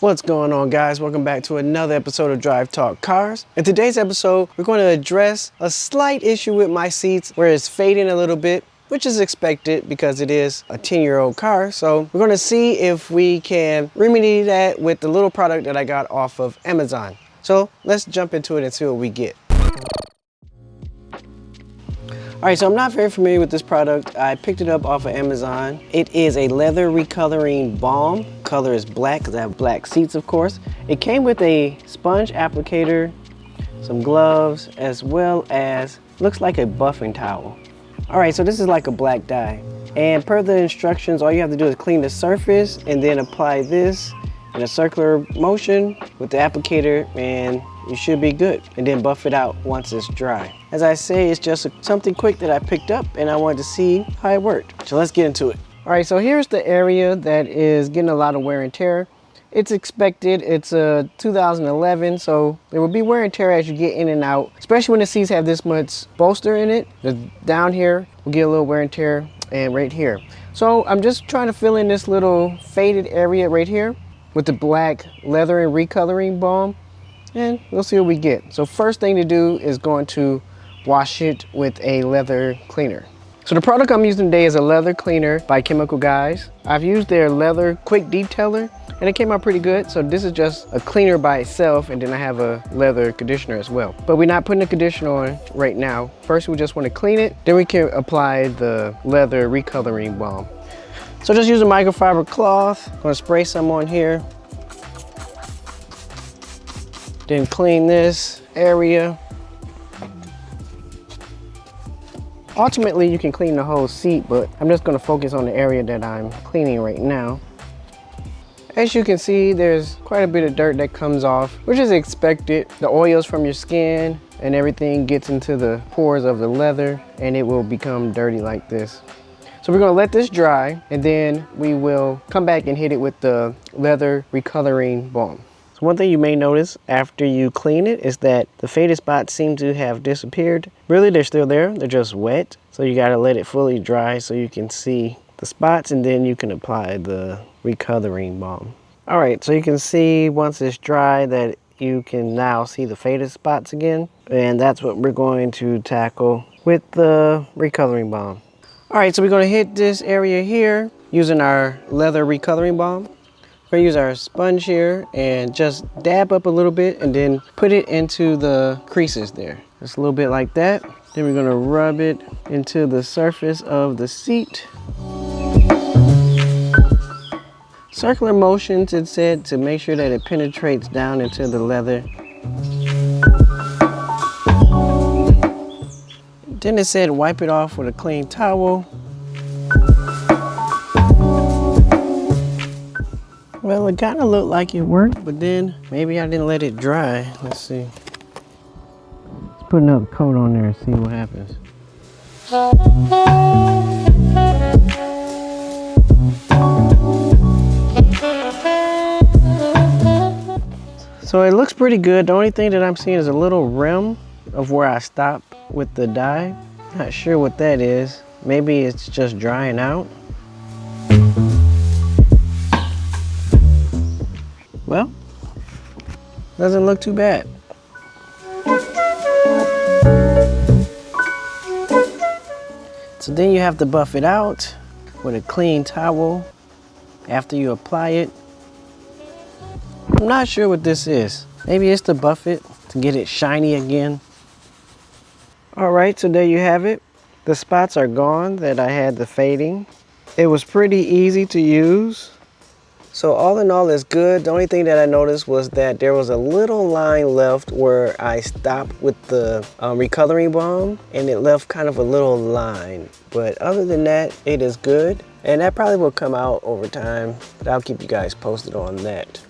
What's going on, guys? Welcome back to another episode of Drive Talk Cars. In today's episode, we're going to address a slight issue with my seats where it's fading a little bit, which is expected because it is a 10-year-old car. So we're going to see if we can remedy that with the little product that I got off of Amazon. So let's jump into it and see what we get. All right, so I'm not very familiar with this product. I picked it up off of Amazon. It is a leather recoloring balm. Color is black because I have black seats, of course. It came with a sponge applicator, some gloves, as well as looks like a buffing towel. All right, so this is like a black dye. And per the instructions, all you have to do is clean the surface and then apply this in a circular motion with the applicator, and you should be good. And then buff it out once it's dry. As I say, it's just something quick that I picked up and I wanted to see how it worked. So let's get into it. All right, so here's the area that is getting a lot of wear and tear. It's expected. It's a 2011, so there will be wear and tear as you get in and out, especially when the seats have this much bolster in it. The down here will get a little wear and tear, and right here. So I'm just trying to fill in this little faded area right here with the black leather and recoloring balm, and we'll see what we get. So first thing to do is going to wash it with a leather cleaner. So the product I'm using today is a leather cleaner by Chemical Guys. I've used their leather quick detailer and it came out pretty good. So this is just a cleaner by itself, and then I have a leather conditioner as well. But we're not putting the conditioner on right now. First we just want to clean it, then we can apply the leather recoloring balm. So just use a microfiber cloth. I'm gonna spray some on here. Then clean this area. Ultimately, you can clean the whole seat, but I'm just gonna focus on the area that I'm cleaning right now. As you can see, there's quite a bit of dirt that comes off, which is expected. The oils from your skin and everything gets into the pores of the leather and it will become dirty like this. So we're gonna let this dry and then we will come back and hit it with the leather recoloring balm. So one thing you may notice after you clean it is that the faded spots seem to have disappeared. Really, they're still there, they're just wet. So you gotta let it fully dry so you can see the spots, and then you can apply the recoloring balm. All right, so you can see once it's dry that you can now see the faded spots again. And that's what we're going to tackle with the recoloring balm. All right, so we're gonna hit this area here using our leather recoloring balm. We're gonna use our sponge here and just dab up a little bit and then put it into the creases there. Just a little bit like that. Then we're gonna rub it into the surface of the seat. Circular motions, it said, to make sure that it penetrates down into the leather. Then it said wipe it off with a clean towel. Well, it kind of looked like it worked, but then maybe I didn't let it dry. Let's see. Let's put another coat on there and see what happens. So it looks pretty good. The only thing that I'm seeing is a little rim of where I stopped with the dye. Not sure what that is. Maybe it's just drying out. Well, doesn't look too bad. So then you have to buff it out with a clean towel after you apply it. I'm not sure what this is. Maybe it's to buff it to get it shiny again. All right, so there you have it. The spots are gone that I had the fading. It was pretty easy to use. So all in all, it's good. The only thing that I noticed was that there was a little line left where I stopped with the recoloring balm, and it left kind of a little line. But other than that, it is good. And that probably will come out over time, but I'll keep you guys posted on that.